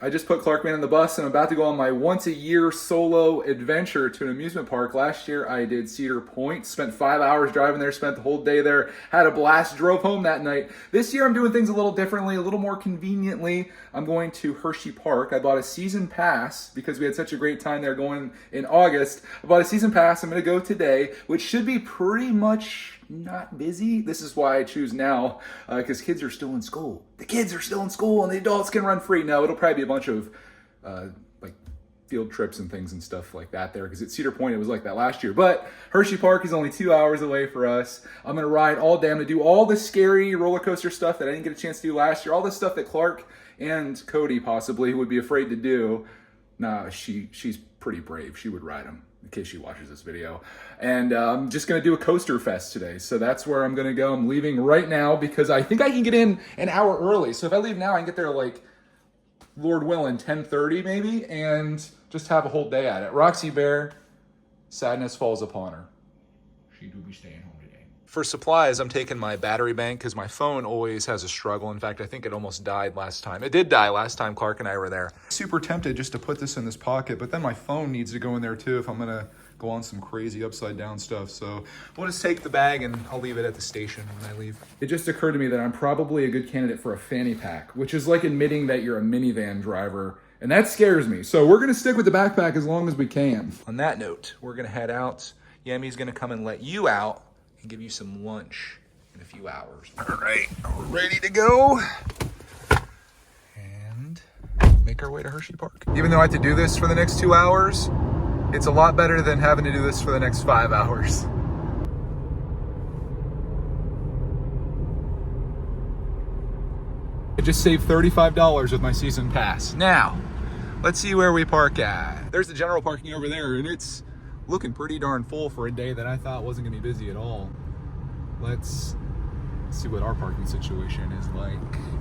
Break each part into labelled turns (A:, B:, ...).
A: I just put Clark Man in the bus and I'm about to go on my once-a-year solo adventure to an amusement park. Last year I did Cedar Point, spent 5 hours driving there, spent the whole day there, had a blast, drove home that night. This year I'm doing things a little differently, a little more conveniently. I'm going to Hersheypark. I bought a season pass because we had such a great time there going in August. I bought a season pass. I'm going to go today, which should be pretty much not busy. This is why I choose now, because kids are still in school. The kids are still in school and the adults can run free. No, it'll probably be a bunch of like field trips and things and stuff like that there, because at Cedar Point it was like that last year. But Hersheypark is only 2 hours away for us. I'm gonna ride all day. I'm gonna do all the scary roller coaster stuff that I didn't get a chance to do last year, all the stuff that Clark and Cody possibly would be afraid to do. Nah, she's pretty brave. She would ride them, in case she watches this video. And I'm just gonna do a coaster fest today. So that's where I'm gonna go. I'm leaving right now because I think I can get in an hour early. So if I leave now, I can get there like, Lord willing, 10:30 maybe, and just have a whole day at it. Roxy Bear, sadness falls upon her. She do be staying home today. For supplies, I'm taking my battery bank because my phone always has a struggle. In fact, I think it almost died last time. It did die last time Clark and I were there. Super tempted just to put this in this pocket, but then my phone needs to go in there too if I'm gonna go on some crazy upside down stuff. So we'll just take the bag and I'll leave it at the station when I leave. It just occurred to me that I'm probably a good candidate for a fanny pack, which is like admitting that you're a minivan driver. And that scares me. So we're gonna stick with the backpack as long as we can. On that note, we're gonna head out. Yami's gonna come and let you out and give you some lunch in a few hours. All right, we're ready to go. And make our way to Hersheypark. Even though I have to do this for the next 2 hours, it's a lot better than having to do this for the next 5 hours. I just saved $35 with my season pass. Now, let's see where we park at. There's the general parking over there, and it's looking pretty darn full for a day that I thought wasn't gonna be busy at all. Let's see what our parking situation is like.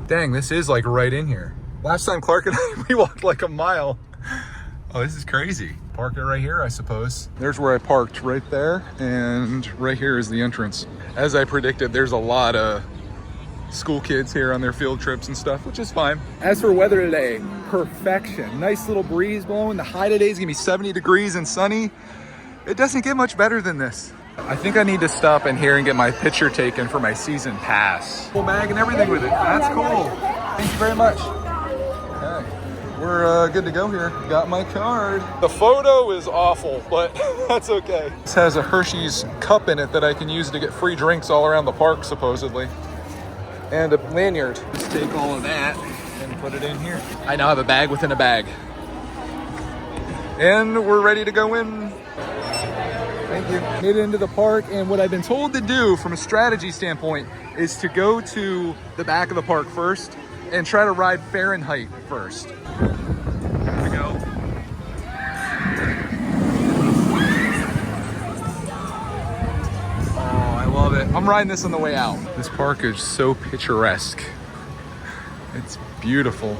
A: Dang, this is like right in here. Last time Clark and I, we walked like a mile. Oh, this is crazy. Park it right here, I suppose. There's where I parked, right there, and right here is the entrance. As I predicted, there's a lot of school kids here on their field trips and stuff, which is fine. As for weather today, perfection. Nice little breeze blowing. The high today is gonna be 70 degrees and sunny. It doesn't get much better than this. I think I need to stop in here and get my picture taken for my season pass. Full bag and everything with it. That's cool. Thank you very much. Okay, we're good to go here. Got my card. The photo is awful, but that's okay. This has a Hershey's cup in it that I can use to get free drinks all around the park, supposedly. And a lanyard. Let's take all of that and put it in here. I now have a bag within a bag. And we're ready to go in. Thank you. Made it into the park, and what I've been told to do from a strategy standpoint is to go to the back of the park first and try to ride Farenheit first. Here we go. Oh, I love it. I'm riding this on the way out. This park is so picturesque. It's beautiful.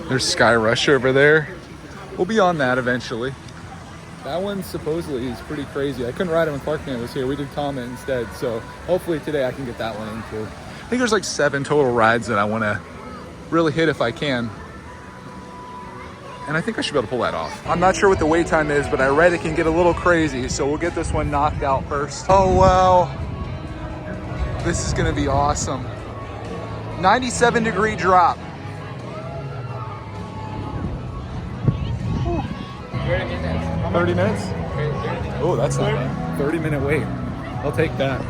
A: There's Sky Rush over there. We'll be on that eventually. That one supposedly is pretty crazy. I couldn't ride it when Clark Man was here. We did Comet instead. So hopefully today I can get that one in too. I think there's like 7 total rides that I want to really hit if I can. And I think I should be able to pull that off. I'm not sure what the wait time is, but I read it can get a little crazy. So we'll get this one knocked out first. Oh, wow. This is going to be awesome. 97-degree drop. 30 minutes? Oh, that's not bad. 30-minute wait. I'll take that.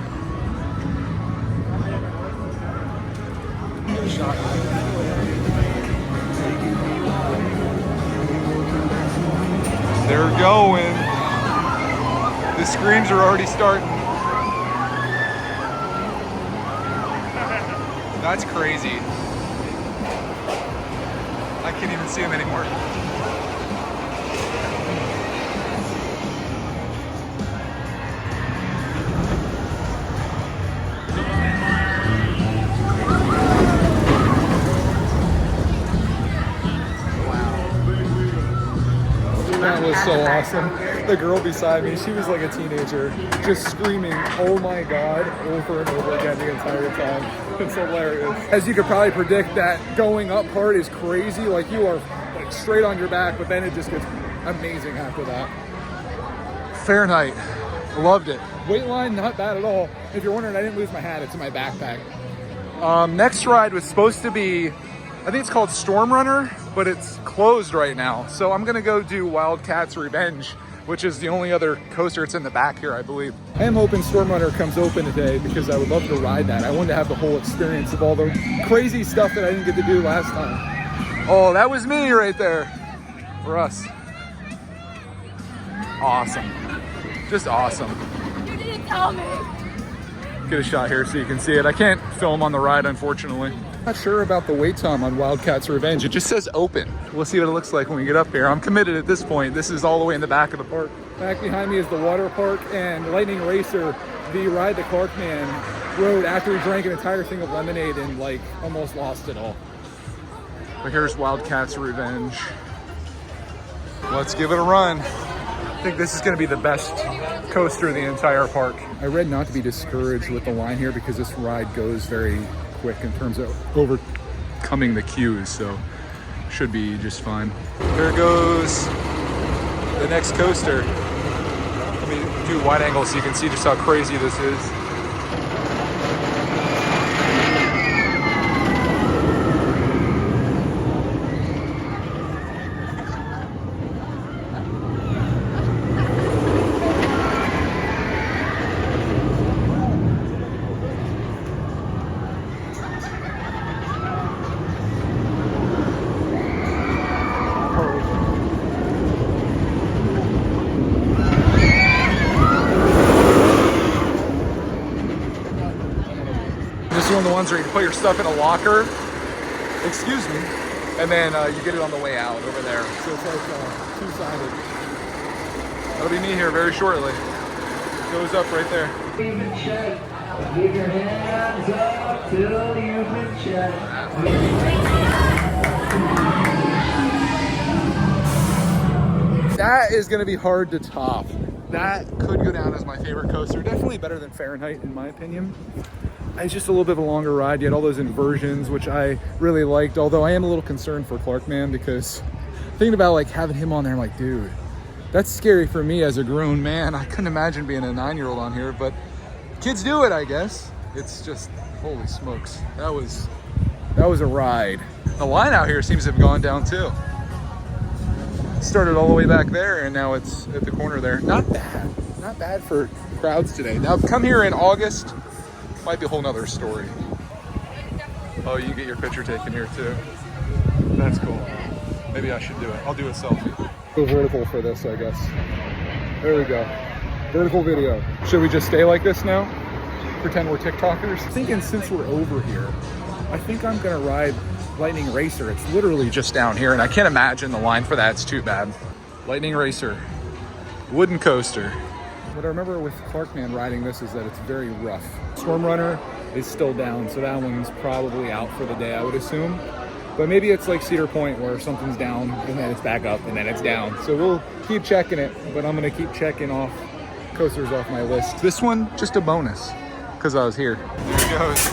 A: They're going. The screams are already starting. That's crazy. I can't even see them anymore. That was so awesome. The girl beside me, she was like a teenager, just screaming, "Oh my God," over and over again the entire time. It's hilarious. As you could probably predict, that going up part is crazy. Like you are like straight on your back, but then it just gets amazing after that. Farenheit, loved it. Weight line, not bad at all. If you're wondering, I didn't lose my hat, it's in my backpack. Next ride was supposed to be, I think it's called Storm Runner, but it's closed right now. So I'm gonna go do Wildcat's Revenge, which is the only other coaster. It's in the back here, I believe. I am hoping Storm Runner comes open today because I would love to ride that. I wanted to have the whole experience of all the crazy stuff that I didn't get to do last time. Oh, that was me right there. For us. Awesome. Just awesome.
B: You didn't tell me.
A: Get a shot here so you can see it. I can't film on the ride, unfortunately. Not sure about the wait time on Wildcat's Revenge. It just says open. We'll see what it looks like when we get up here. I'm committed at this point. This is all the way in the back of the park. Back behind me is the water park and Lightning Racer, the ride that Clarkman rode after he drank an entire thing of lemonade and like almost lost it all. But here's Wildcat's Revenge. Let's give it a run. I think this is going to be the best coaster in the entire park. I read not to be discouraged with the line here because this ride goes very quick in terms of overcoming the queues, so should be just fine. There goes the next coaster. Let me do wide angle so you can see just how crazy this is. This is one of the ones where you can put your stuff in a locker, excuse me, and then you get it on the way out over there. So it's like two-sided. That'll be me here very shortly. It goes up right there.
C: Give your hands up till you've been checked.
A: That is going to be hard to top. That could go down as my favorite coaster. Definitely better than Farenheit in my opinion. It's just a little bit of a longer ride. You had all those inversions, which I really liked, although I am a little concerned for Clarkman because thinking about like having him on there, I'm like, dude, that's scary for me as a grown man. I couldn't imagine being a 9-year-old on here, but kids do it, I guess. It's just, holy smokes. That was a ride. The line out here seems to have gone down too. It started all the way back there and now it's at the corner there. Not bad for crowds today. Now come here in August, might be a whole nother story. Oh, you get your picture taken here too. That's cool. Maybe I should do it. I'll do a selfie. Go vertical for this, I guess. There we go. Vertical video. Should we just stay like this now? Pretend we're TikTokers? Thinking since we're over here, I think I'm gonna ride Lightning Racer. It's literally just down here and I can't imagine the line for that's too bad. Lightning Racer, wooden coaster. What I remember with Clarkman riding this is that it's very rough. Storm Runner is still down, so that one's probably out for the day, I would assume. But maybe it's like Cedar Point where something's down and then it's back up and then it's down. So we'll keep checking it, but I'm gonna keep checking off coasters off my list. This one, just a bonus, because I was here. Here it goes.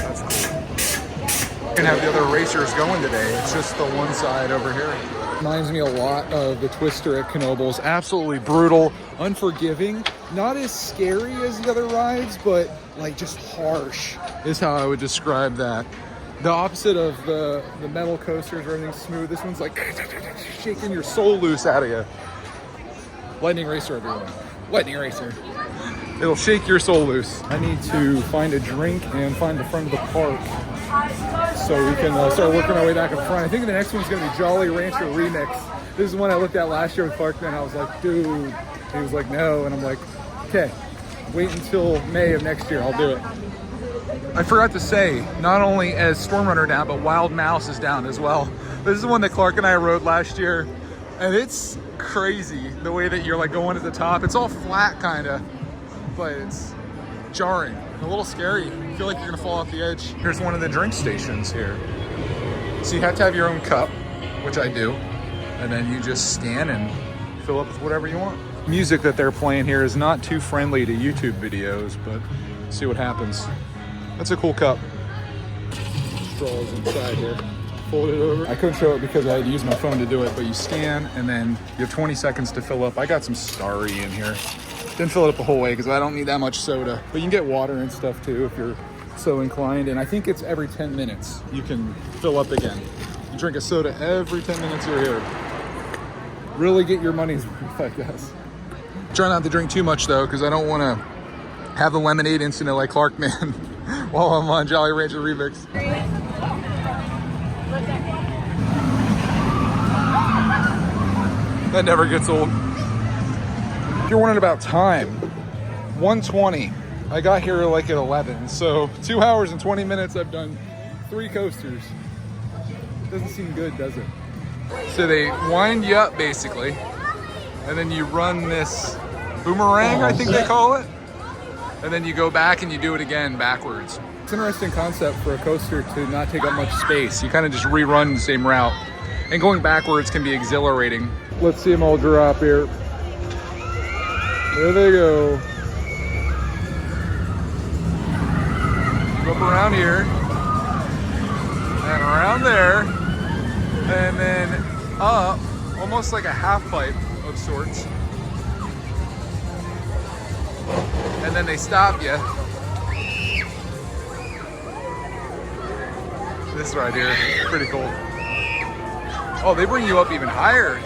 A: That's cool. We're gonna have the other racers going today. It's just the one side over here. Reminds me a lot of the Twister at Knoebels. Absolutely brutal, unforgiving, not as scary as the other rides, but like just harsh is how I would describe that. The opposite of the metal coasters where everything's smooth. This one's like shaking your soul loose out of you. Lightning Racer, everyone. Lightning Racer. It'll shake your soul loose. I need to find a drink and find the front of the park so we can start working our way back up front. I think the next one's gonna be Jolly Rancher Remix. This is one I looked at last year with Clarkman. I was like, dude. He was like, no. And I'm like, okay, wait until May of next year. I'll do it. I forgot to say, not only is Storm Runner down, but Wild Mouse is down as well. This is the one that Clark and I rode last year. And it's crazy the way that you're like going at the top. It's all flat kind of, but it's jarring, a little scary. I feel like you're gonna fall off the edge. Here's one of the drink stations here. So you have to have your own cup, which I do, and then you just scan and fill up with whatever you want. music that they're playing here is not too friendly to YouTube videos, but see what happens. That's a cool cup. Straws inside here. Fold it over. I couldn't show it because I had to use my phone to do it, but you scan and then you have 20 seconds to fill up. I got some Starry in here. Didn't fill it up the whole way because I don't need that much soda. But you can get water and stuff too if you're so inclined. And I think it's every 10 minutes you can fill up again. You drink a soda every 10 minutes you're here. Really get your money's worth, I guess. Try not to drink too much though, because I don't want to have the lemonade incident like Clarkman while I'm on Jolly Rancher Remix. That never gets old. If you're wondering about time, 1:20. I got here like at 11, so 2 hours and 20 minutes I've done 3 coasters. Doesn't seem good, does it? So they wind you up basically, and then you run this boomerang, I think they call it, and then you go back and you do it again backwards. It's an interesting concept for a coaster to not take up much space. You kind of just rerun the same route, and going backwards can be exhilarating. Let's see them all drop here. There they go. Up around here, and around there, and then up, almost like a half pipe of sorts. And then they stop you. This right here, pretty cool. Oh, they bring you up even higher.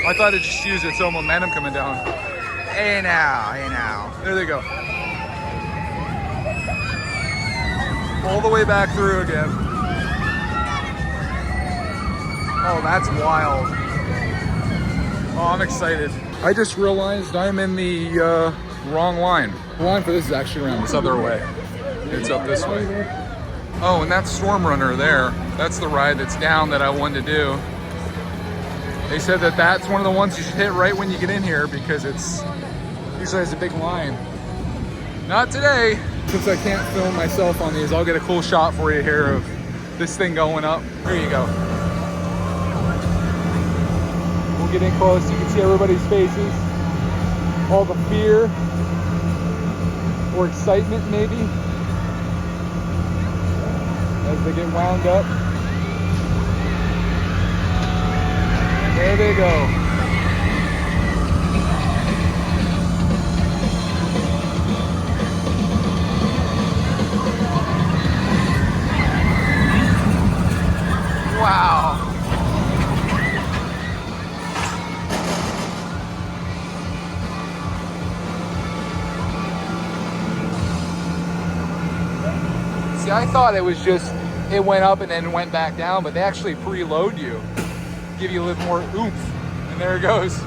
A: I thought it just used its own momentum coming down. Hey now, hey now. There they go. All the way back through again. Oh, that's wild. Oh, I'm excited. I just realized I'm in the wrong line. The line for this is actually around this other way. It's up this way. Oh, and that Storm Runner there, that's the ride that's down that I wanted to do. They said that that's one of the ones you should hit right when you get in here because it's usually has a big line. Not today. Since I can't film myself on these, I'll get a cool shot for you here of this thing going up. Here you go. We'll get in close. You can see everybody's faces. All the fear or excitement maybe as they get wound up. And there they go. Wow. See, I thought it was just, it went up and then went back down, but they actually preload you, give you a little more oomph, and there it goes.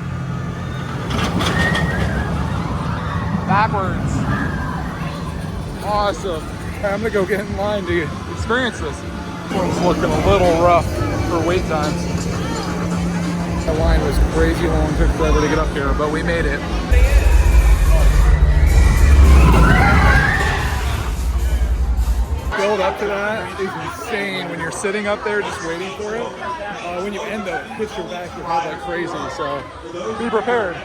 A: Backwards. Awesome. Right, I'm gonna go get in line to experience this. This one's looking a little rough for wait times. The line was crazy long, took forever to get up here, but we made it. Build up to that is insane when you're sitting up there just waiting for it. When you end up, it hits your back, your head like crazy, so be prepared.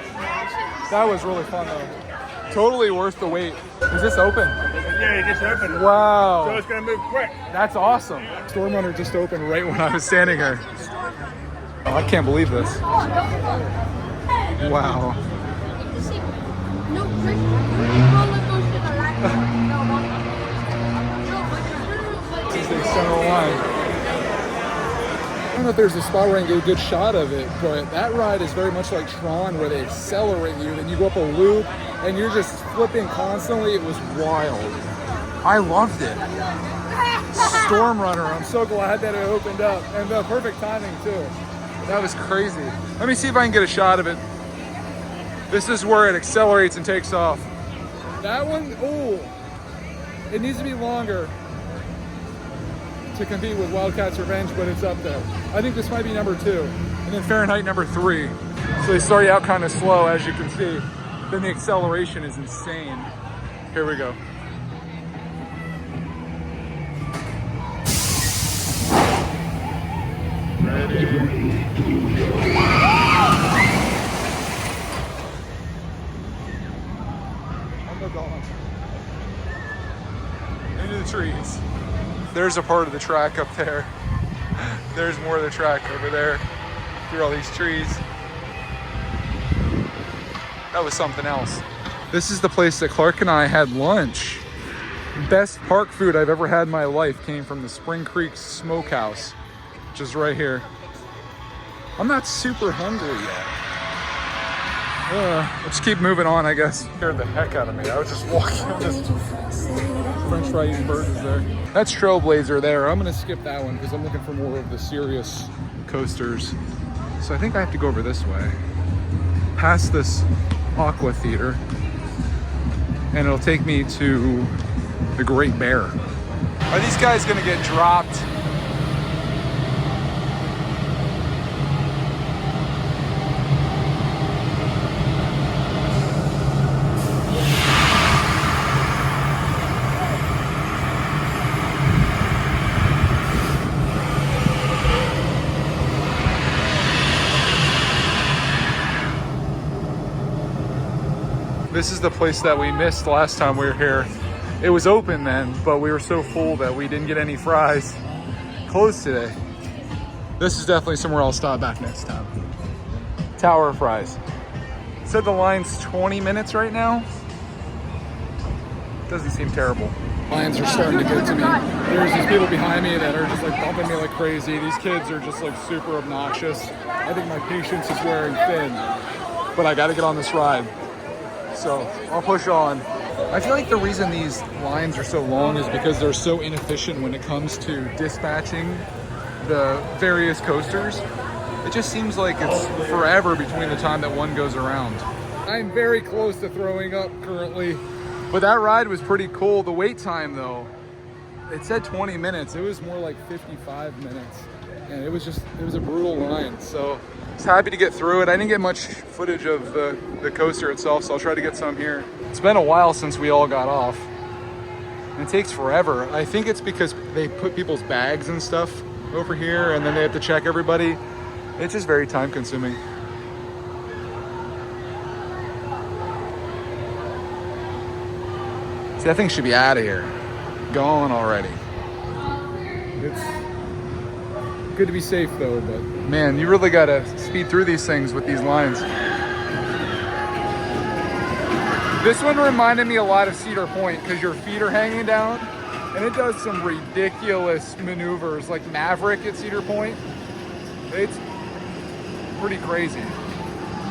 A: That was really fun though. Totally worth the wait. Is this open?
B: Yeah, it just opened.
A: Wow.
B: So it's gonna move quick.
A: That's awesome. Storm Runner just opened right when I was standing here. Oh, I can't believe this. Wow. This is the center line. I don't know if there's a spot where I can get a good shot of it, but that ride is very much like Tron where they accelerate you, then you go up a loop and you're just flipping constantly. It was wild. I loved it. Storm Runner, I'm so glad that it opened up, and the perfect timing too. That was crazy. Let me see if I can get a shot of it. This is where it accelerates and takes off. That one, oh, it needs to be longer to compete with Wildcat's Revenge, but it's up there. I think this might be number 2, and then Farenheit number 3. So they start you out kind of slow, as you can see. Then the acceleration is insane. Here we go. Ready. There's a part of the track up there. There's more of the track over there through all these trees. That was something else. This is the place that Clark and I had lunch. Best park food I've ever had in my life came from the Spring Creek Smokehouse, which is right here. I'm not super hungry yet. Let's keep moving on, I guess. Scared the heck out of me. I was just walking, just French fry eating birds is there. That's Trailblazer there. I'm gonna skip that one because I'm looking for more of the serious coasters. So I think I have to go over this way, past this Aqua Theater, and it'll take me to the Great Bear. Are these guys gonna get dropped? This is the place that we missed last time we were here. It was open then, but we were so full that we didn't get any fries. Closed today. This is definitely somewhere I'll stop back next time. Tower of Fries. It said the line's 20 minutes right now. Doesn't seem terrible. Lines are starting to get to me. There's these people behind me that are just like bumping me like crazy. These kids are just like super obnoxious. I think my patience is wearing thin, but I gotta get on this ride. So I'll push on. I feel like the reason these lines are so long is because they're so inefficient when it comes to dispatching the various coasters. It just seems like it's forever between the time that one goes around. I'm very close to throwing up currently, but that ride was pretty cool. The wait time though, it said 20 minutes. It was more like 55 minutes. And it was a brutal line. So I was happy to get through it. I didn't get much footage of the coaster itself, so I'll try to get some here. It's been a while since we all got off. And it takes forever. I think it's because they put people's bags and stuff over here and then they have to check everybody. It's just very time consuming. See, that thing should be out of here. Gone already. It's good to be safe though, but man, you really gotta speed through these things with these lines. This one reminded me a lot of Cedar Point because your feet are hanging down and it does some ridiculous maneuvers like Maverick at Cedar Point. It's pretty crazy.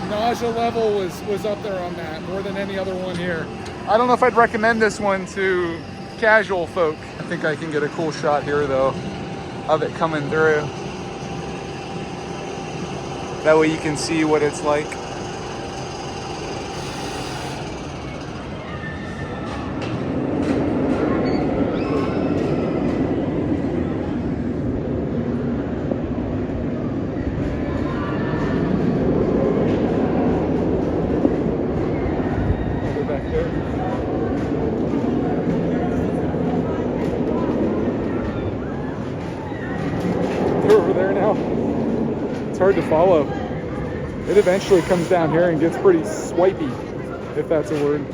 A: Nausea level was up there on that more than any other one here. I don't know if I'd recommend this one to casual folk. I think I can get a cool shot here though of it coming through. That way you can see what it's like. Go back there. They're over there now. It's hard to follow. It eventually comes down here and gets pretty swipey, if that's a word.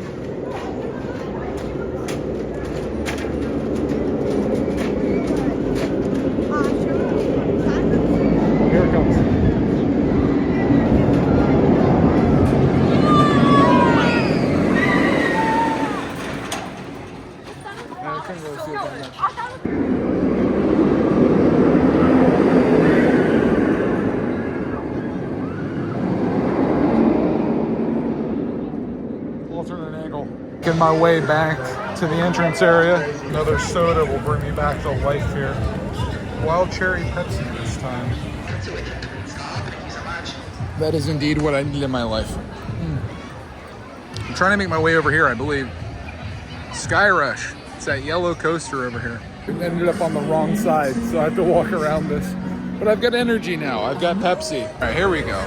A: Here it comes. I can't really see it that much. Alternate angle. Making my way back to the entrance area. Another soda will bring me back to life here. Wild cherry Pepsi this time. That is indeed what I need in my life. I'm trying to make my way over here, I believe. Sky Rush. It's that yellow coaster over here. It ended up on the wrong side, so I have to walk around this. But I've got energy now. I've got Pepsi. All right, here we go.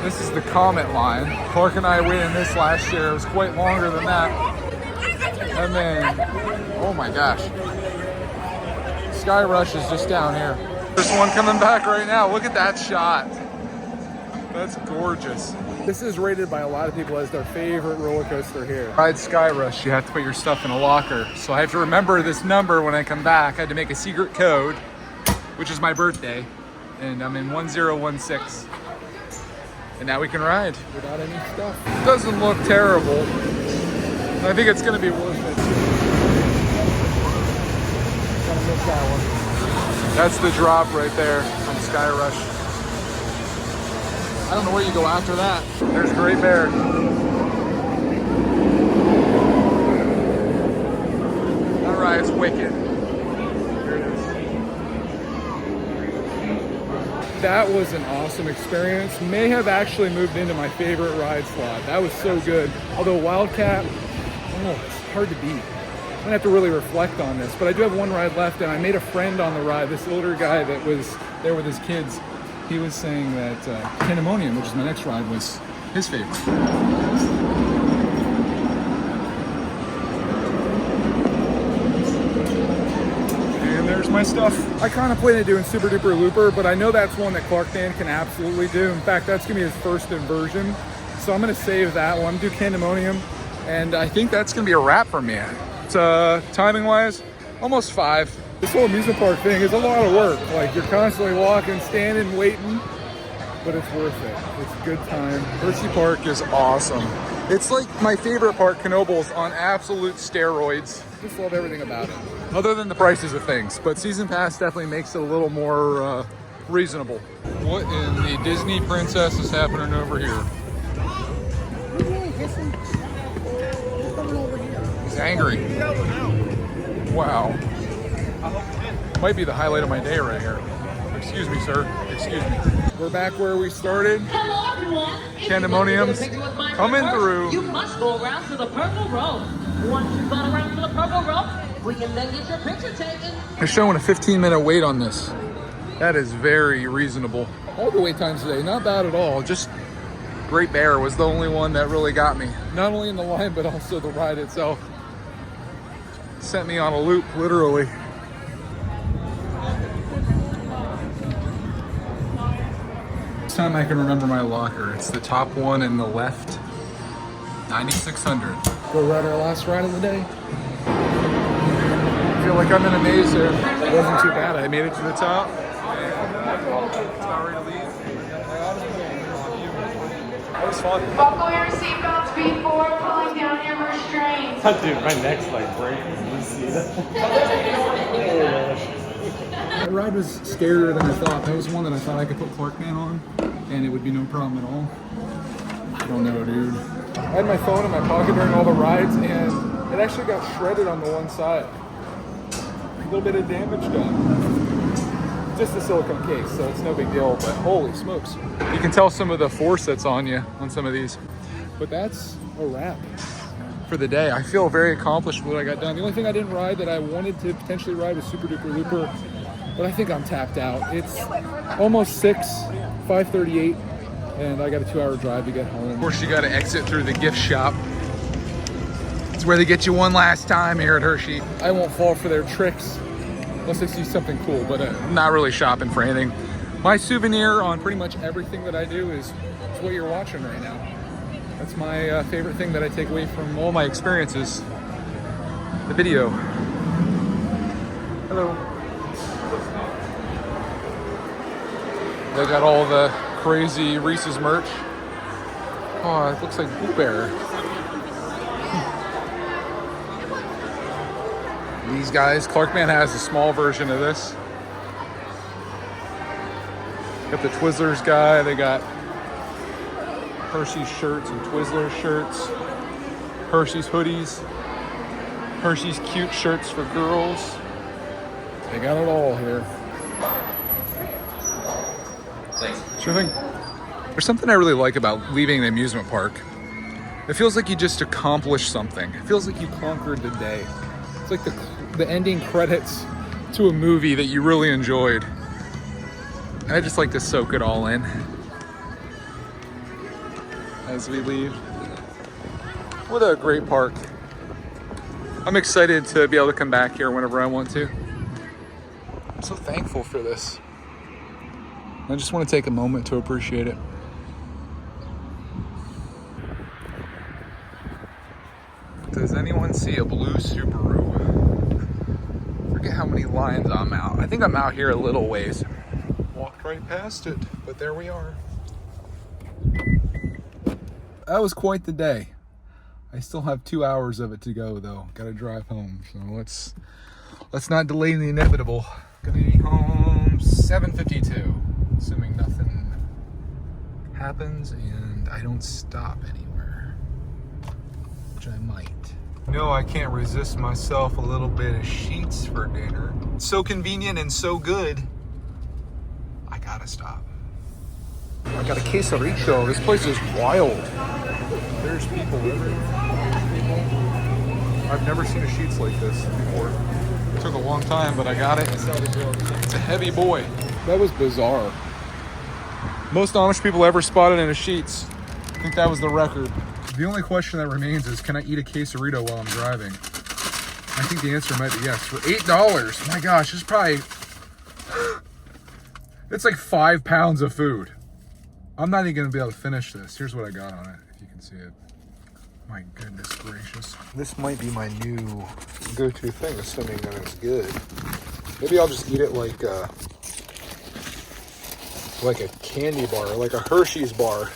A: This is the Comet line. Clark and I went in this last year. It was quite longer than that. And then, oh my gosh. Sky Rush is just down here. There's one coming back right now. Look at that shot. That's gorgeous. This is rated by a lot of people as their favorite roller coaster here. Ride Sky Rush, you have to put your stuff in a locker. So I have to remember this number when I come back. I had to make a secret code, which is my birthday, and I'm in 1016. And now we can ride without any stuff. It doesn't look terrible. I think it's gonna be worth it. Gotta miss that one. That's the drop right there from Sky Rush. I don't know where you go after that. There's Great Bear. That ride's wicked. Here it is. That was an awesome experience. May have actually moved into my favorite ride slot. That was so good. Although Wildcat, oh, it's hard to beat. I'm gonna have to really reflect on this, but I do have one ride left, and I made a friend on the ride. This older guy that was there with his kids, he was saying that Candymonium, which is my next ride, was his favorite. And there's my stuff. I contemplated doing Super Duper Looper, but I know that's one that Clark Dan can absolutely do. In fact, that's gonna be his first inversion. So I'm gonna save that one, do Candymonium, and I think that's gonna be a wrap for me. It's timing wise, almost 5. This whole amusement park thing is a lot of work. Like, you're constantly walking, standing, waiting, but it's worth it. It's a good time. Hersheypark is awesome. It's like my favorite park, Knoebels, on absolute steroids. Just love everything about it. Other than the prices of things, but Season Pass definitely makes it a little more reasonable. What in the Disney princess is happening over here? He's angry. Wow. Might be the highlight of my day right here. Excuse me, sir. Excuse me. We're back where we started.
D: Hello, everyone.
A: Candymonium's coming through.
D: You must go around to the purple row. Once you've gone around to the purple row, we can then get your picture taken.
A: They're showing a 15-minute wait on this. That is very reasonable. All the wait times today, not bad at all. Just Great Bear was the only one that really got me. Not only in the line, but also the ride itself. Sent me on a loop, literally. This time I can remember my locker. It's the top one in the left, 9600. Go ride our last ride of the day. I feel like I'm in a maze here. It wasn't too bad. I made it to the top. It's not ready to leave. That was fun.
E: Buckle your seatbelts before pulling down your restraints.
B: Dude, my neck's like breaking. You see that?
A: That ride was scarier than I thought. That was one that I thought I could put Clark Dan on, and it would be no problem at all. I don't know, dude. I had my phone in my pocket during all the rides, and it actually got shredded on the one side. A little bit of damage done. Just a silicone case, so it's no big deal, but holy smokes. You can tell some of the force that's on you on some of these. But that's a wrap for the day. I feel very accomplished with what I got done. The only thing I didn't ride that I wanted to potentially ride was Super Duper Looper, but I think I'm tapped out. It's almost 6, 5:38, and I got a 2-hour drive to get home. Of course, you got to exit through the gift shop. It's where they get you one last time here at Hershey. I won't fall for their tricks unless I see something cool, but I'm not really shopping for anything. My souvenir on pretty much everything that I do is what you're watching right now. That's my favorite thing that I take away from all my experiences. The video. Hello. They got all the crazy Reese's merch. Oh, it looks like Blue Bear. These guys, Clark Man has a small version of this. Got the Twizzlers guy, they got Hershey's shirts and Twizzlers shirts, Hershey's hoodies, Hershey's cute shirts for girls. They got it all here. Thanks. Sure thing. There's something I really like about leaving the amusement park. It feels like you just accomplished something. It feels like you conquered the day. It's like the ending credits to a movie that you really enjoyed. And I just like to soak it all in as we leave. What a great park. I'm excited to be able to come back here whenever I want to. I'm so thankful for this. I just want to take a moment to appreciate it. and see a blue Subaru. Forget how many lines I'm out. I think I'm out here a little ways. Walked right past it, but there we are. That was quite the day. I still have 2 hours of it to go though. Gotta drive home, so let's not delay the inevitable. Gonna be home 7:52, assuming nothing happens and I don't stop anywhere, which I might. No, I can't resist myself a little bit of sheets for dinner. It's so convenient and so good, I gotta stop. I got a quesarito. This place is wild. There's people everywhere. I've never seen a sheets like this before. It took a long time, but I got it. It's a heavy boy. That was bizarre. Most Amish people ever spotted in a sheets. I think that was the record. The only question that remains is, can I eat a quesarito while I'm driving? I think the answer might be yes. For $8, my gosh, it's probably, it's like 5 pounds of food. I'm not even gonna be able to finish this. Here's what I got on it, if you can see it. My goodness gracious. This might be my new go-to thing, assuming that it's good. Maybe I'll just eat it like a candy bar, like a Hershey's bar.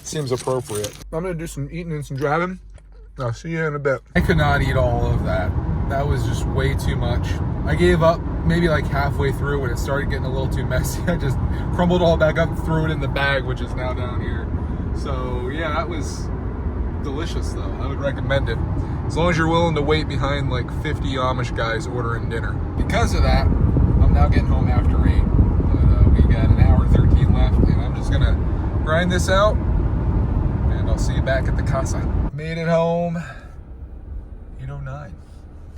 A: Seems appropriate. I'm gonna do some eating and some driving. I'll see you in a bit. I could not eat all of that. That was just way too much. I gave up maybe like halfway through when it started getting a little too messy. I just crumbled all back up and threw it in the bag, which is now down here. So yeah, that was delicious though. I would recommend it. As long as you're willing to wait behind like 50 Amish guys ordering dinner. Because of that, I'm now getting home after 8. But we got an hour 13 left and I'm just gonna grind this out and I'll see you back at the casa. Made it home, 8:09.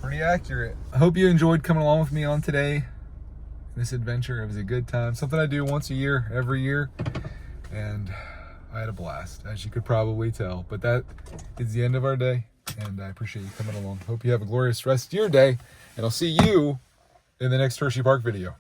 A: Pretty accurate. I hope you enjoyed coming along with me on today. This adventure, it was a good time. Something I do once a year, every year. And I had a blast, as you could probably tell. But that is the end of our day. And I appreciate you coming along. Hope you have a glorious rest of your day. And I'll see you in the next Hersheypark video.